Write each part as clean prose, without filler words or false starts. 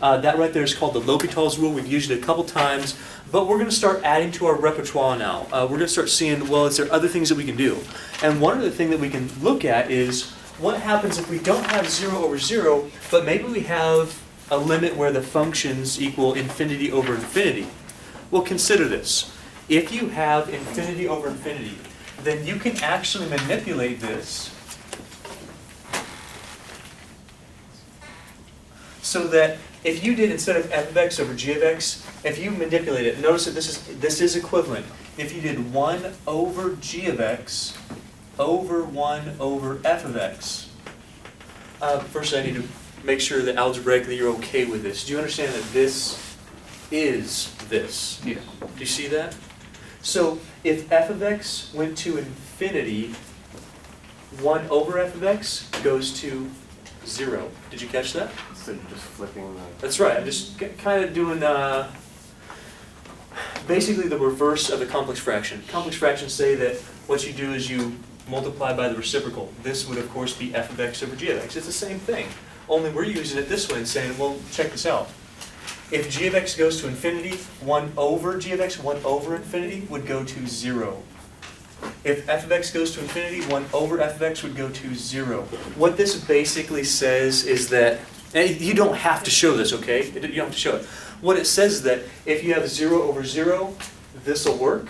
That right there is called the L'Hopital's rule. We've used it a couple times, but we're going to start adding to our repertoire now. We're going to start seeing, well, is there other things that we can do? And one of the things that we can look at is what happens if we don't have 0 over 0, but maybe we have a limit where the functions equal infinity over infinity. Well, consider this. If you have infinity over infinity, then you can actually manipulate this so that if you did, instead of f of x over g of x, if you manipulate it, notice that this is equivalent. If you did 1 over g of x over 1 over f of x, first I need to make sure that algebraically you're okay with this. Do you understand that this is this? Yeah. Do you see that? So if f of x went to infinity, 1 over f of x goes to 0. Did you catch that? So you're just flipping the... That's right. I'm just kind of doing basically the reverse of a complex fraction. Complex fractions say that what you do is you multiply by the reciprocal. This would, of course, be f of x over g of x. It's the same thing, only we're using it this way and saying, well, check this out. If g of x goes to infinity, 1 over g of x, 1 over infinity, would go to 0. If f of x goes to infinity, 1 over f of x would go to 0. What this basically says is that, and you don't have to show this, okay? You don't have to show it. What it says is that if you have 0 over 0, this will work.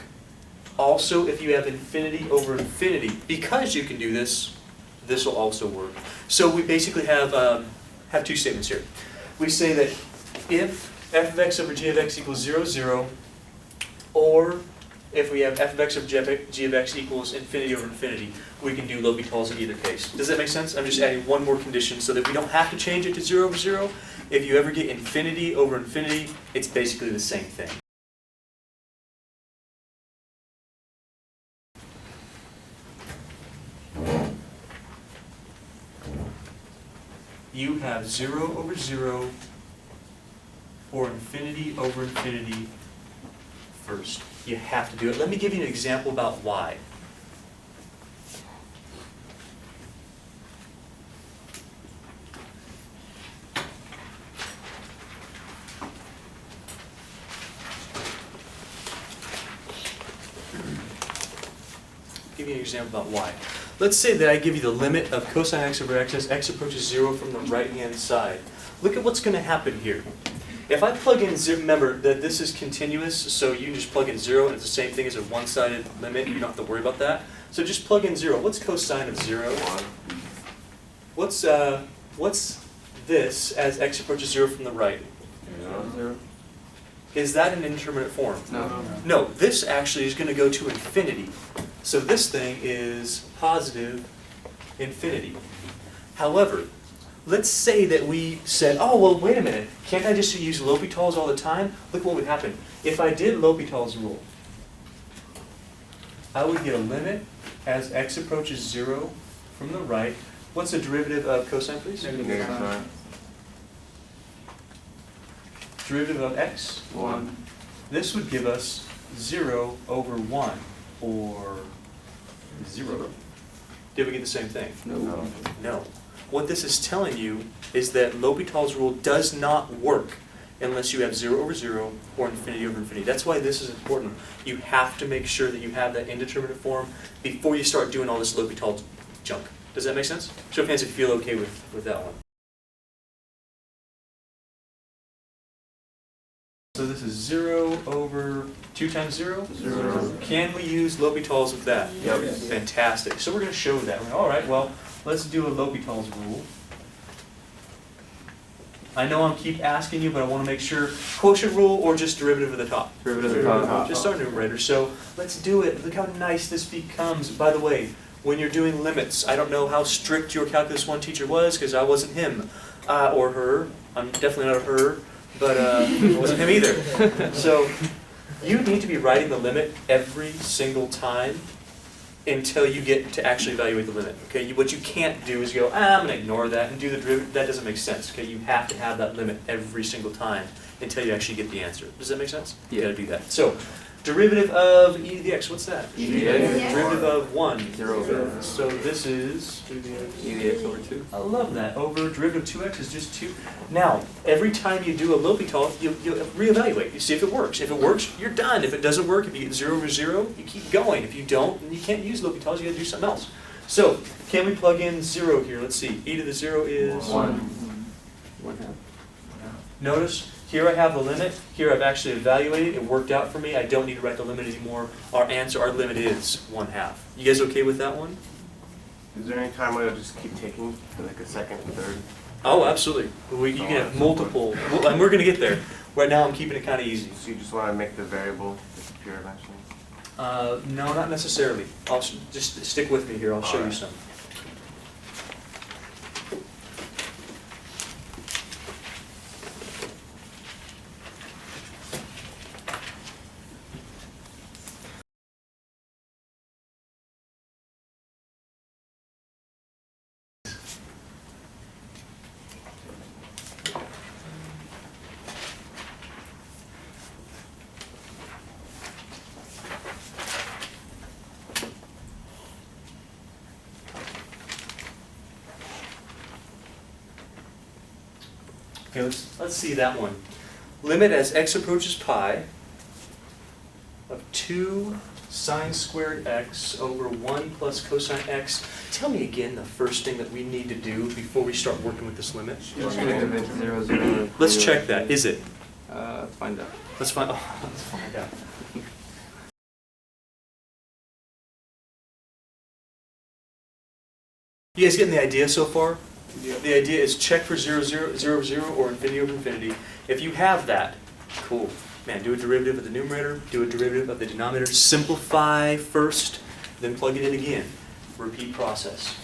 Also, if you have infinity over infinity, because you can do this, this will also work. So we basically have two statements here. We say that if f of x over g of x equals 0, 0, or if we have f of x over g of x equals infinity over infinity, we can do L'Hopital's in either case. Does that make sense? I'm just adding one more condition so that we don't have to change it to 0 over 0. If you ever get infinity over infinity, it's basically the same thing. You have 0 over 0 or infinity over infinity first. You have to do it. Let me give you an example about why. Give you an example about why. Let's say that I give you the limit of cosine x over x as x approaches 0 from the right-hand side. Look at what's going to happen here. If I plug in 0, remember that this is continuous, so you just plug in 0 and it's the same thing as a one-sided limit. You don't have to worry about that. So just plug in 0. What's cosine of 0? 1. What's this as x approaches 0 from the right? 0. Is that an indeterminate form? No. No, this actually is going to go to infinity. So this thing is positive infinity. However, let's say that we said, oh, well, wait a minute. Can't I just use L'Hopital's all the time? Look what would happen. If I did L'Hopital's rule, I would get a limit as x approaches 0 from the right. What's the derivative of cosine, please? Negative 9. Derivative of x? 1. This would give us 0 over 1, or 0. Did we get the same thing? No. No. What this is telling you is that L'Hopital's rule does not work unless you have 0 over 0 or infinity over infinity. That's why this is important. You have to make sure that you have that indeterminate form before you start doing all this L'Hopital junk. Does that make sense? Show of hands if you feel okay with that one. So this is 0 over 2 times 0? 0. Can we use L'Hopital's with that? Yep. Fantastic. So we're going to show that. All right, well, let's do a L'Hopital's rule. I know I'm keep asking you, but I want to make sure. Quotient rule or just derivative of the top? Derivative of the top. Just our numerator. So let's do it. Look how nice this becomes. By the way, when you're doing limits, I don't know how strict your Calculus 1 teacher was because I wasn't him or her. I'm definitely not a her. But it wasn't him either. So you need to be writing the limit every single time until you get to actually evaluate the limit. Okay, what you can't do is go, I'm going to ignore that and do the derivative. That doesn't make sense. Okay, you have to have that limit every single time until you actually get the answer. Does that make sense? Yeah. You got to do that. So Derivative of e to the x, what's that? E to the x. Derivative of 1. 0. So this is, E to the x over 2. I love that, over derivative of 2x is just 2. Now, every time you do a L'Hopital, you reevaluate, you see if it works. If it works, you're done. If it doesn't work, if you get 0 over 0, you keep going. If you don't, then you can't use L'Hopitals, you gotta do something else. So, can we plug in 0 here? Let's see, e to the 0 is? 1/2. Notice, here I have the limit, here I've actually evaluated, it worked out for me, I don't need to write the limit anymore. Our answer, our limit is 1/2. You guys okay with that one? Is there any time where I'll just keep taking for like a second and third? Oh, absolutely. You can have multiple, and we're gonna get there. Right now I'm keeping it kind of easy. So you just want to make the variable disappear eventually? No, not necessarily. Just stick with me here, I'll show you some. Okay, let's see that one. Limit as x approaches pi of 2 sine squared x over 1 plus cosine x. Tell me again the first thing that we need to do before we start working with this limit. Let's check that. Is it? Find out. Let's find out. You guys getting the idea so far? Yeah. The idea is check for 0, 0, 0, 0, or infinity over infinity. If you have that, cool. Man, do a derivative of the numerator, do a derivative of the denominator, simplify first, then plug it in again. Repeat process.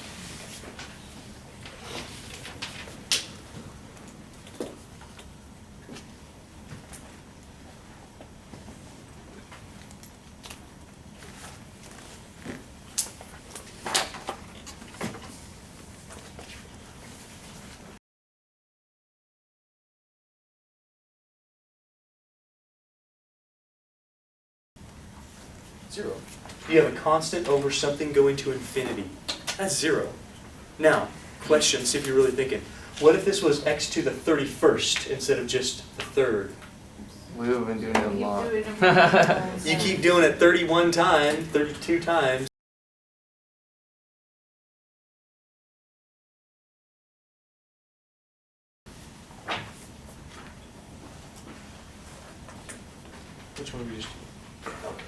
Zero. You have a constant over something going to infinity. That's 0. Now, question, see if you're really thinking. What if this was x to the 31st instead of just the 3rd? We have been doing it a lot. You keep doing it 31 times, 32 times. Which one we just? Okay.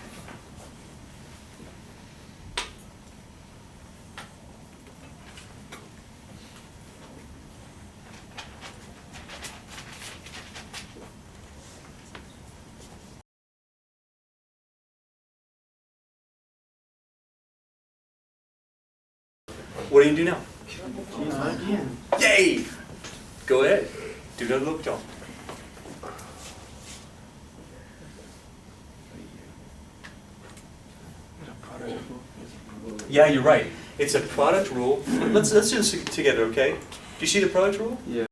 What do you do now? Yay! Go ahead. Do another L'Hopital. Yeah, you're right. It's a product rule. Let's do this together, okay? Do you see the product rule? Yeah.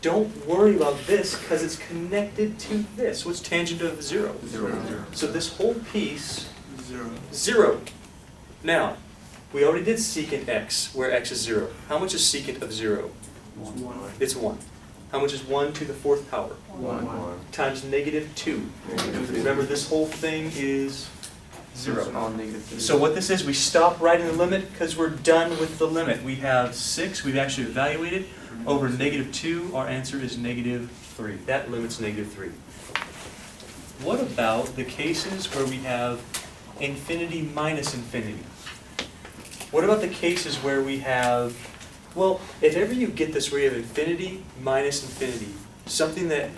Don't worry about this because it's connected to this. What's tangent of 0? 0. So this whole piece, 0. Now, we already did secant x, where x is 0. How much is secant of 0? 1. It's 1. How much is 1 to the 4th power? 1. Times negative 2. Remember, this whole thing is 0. All negative. So what this is, we stop writing the limit because we're done with the limit. We have 6, we've actually evaluated. Over negative 2, our answer is negative 3. That limit's negative 3. What about the cases where we have infinity minus infinity? What about the cases where we have, well, if ever you get this where you have infinity minus infinity, something that,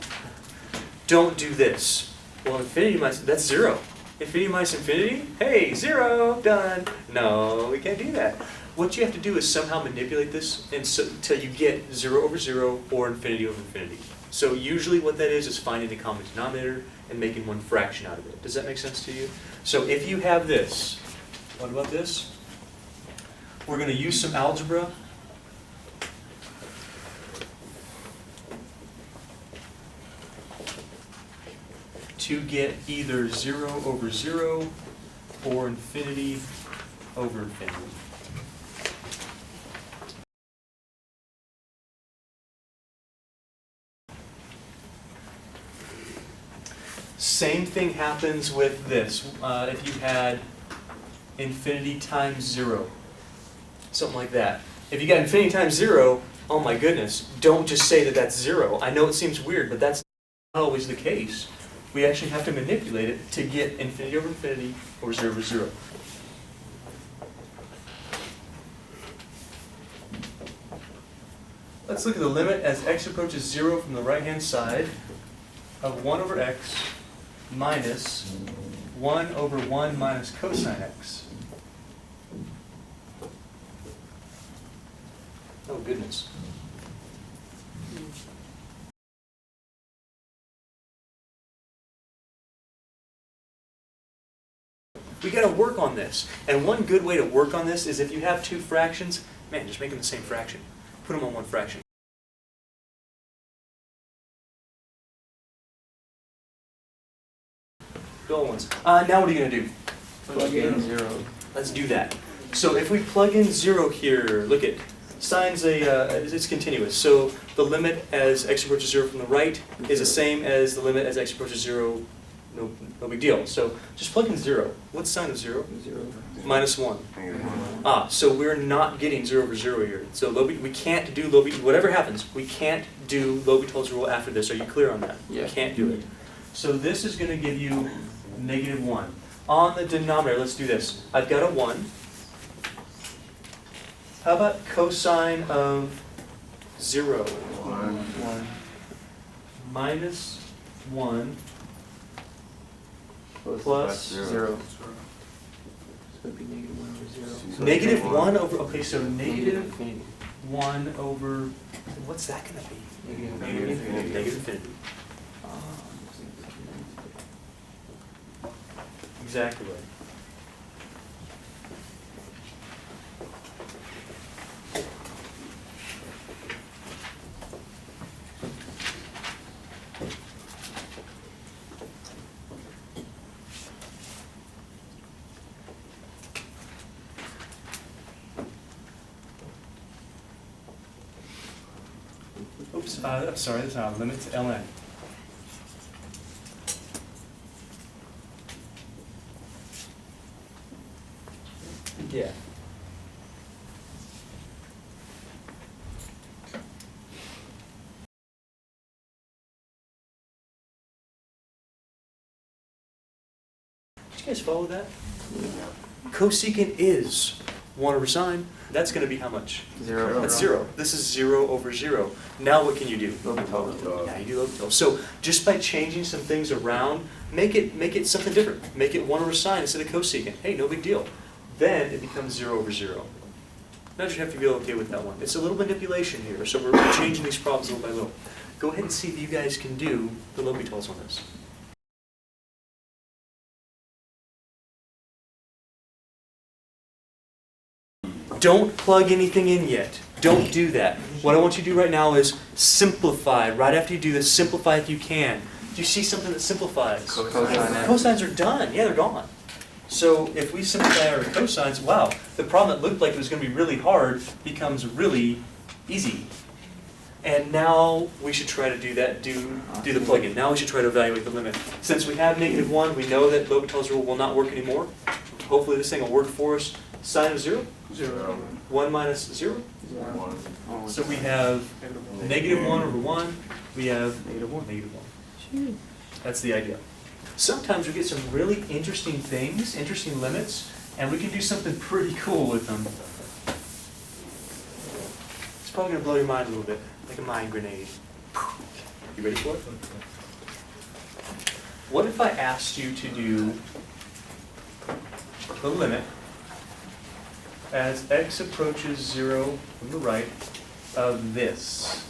don't do this. Well, infinity minus, that's 0. Infinity minus infinity? Hey, 0, done. No, we can't do that. What you have to do is somehow manipulate this until you get 0 over 0 or infinity over infinity. So usually what that is finding the common denominator and making one fraction out of it. Does that make sense to you? So if you have this, what about this? We're going to use some algebra. to get either 0 over 0 or infinity over infinity. Same thing happens with this. If you had infinity times 0, something like that. If you got infinity times 0, oh my goodness, don't just say that that's 0. I know it seems weird, but that's not always the case. We actually have to manipulate it to get infinity over infinity or 0 over 0. Let's look at the limit as x approaches 0 from the right-hand side of 1 over x minus 1 over 1 minus cosine x. Oh, goodness. We got to work on this. And one good way to work on this is if you have two fractions, man, just make them the same fraction. Put them on one fraction. Go on once. Now what are you going to do? Plug in 0. Let's do that. So if we plug in 0 here, look at sine's it's continuous. So the limit as x approaches 0 from the right is the same as the limit as x approaches 0. No big deal. So just plug in 0. What's sine of 0? 0. Minus 1. So we're not getting 0 over 0 here. So we can't do whatever happens, we can't do L'Hopital's rule after this. Are you clear on that? Yeah. We can't do it. So this is going to give you -1. On the denominator, let's do this. I've got a 1. How about cosine of 0? 1. Minus 1 plus 0. So it'd be -1 over 0. Negative 1 over, okay, so negative 1 over, what's that going to be? Negative infinity. Exactly right. Oops, I'm sorry, that's not a limit to ln. Yeah. Did you guys follow that? Cosecant is 1 over sine. That's going to be how much? 0. That's 0. This is 0 over 0. Now what can you do? L'Hopital. Yeah, you do L'Hopital. So just by changing some things around, make it something different. Make it 1 over sine instead of cosecant. Hey, no big deal. Then it becomes 0 over 0. Now you have to be okay with that one. It's a little manipulation here, so we're changing these problems little by little. Go ahead and see if you guys can do the L'Hopital's on this. Don't plug anything in yet. Don't do that. What I want you to do right now is simplify. Right after you do this, simplify if you can. Do you see something that simplifies? Cosines are done. Yeah, they're gone. So if we simplify our cosines, wow, the problem that looked like it was going to be really hard becomes really easy. And now we should try to do that, do the plug-in. Now we should try to evaluate the limit. Since we have -1, we know that L'Hopital's rule will not work anymore. Hopefully this thing will work for us. Sine of 0? 0. 1 minus 0? 1. So we have -1 over 1. We have -1. That's the idea. Sometimes we get some really interesting things, interesting limits, and we can do something pretty cool with them. It's probably going to blow your mind a little bit, like a mind grenade. You ready for it? What if I asked you to do the limit as x approaches 0 from the right of this?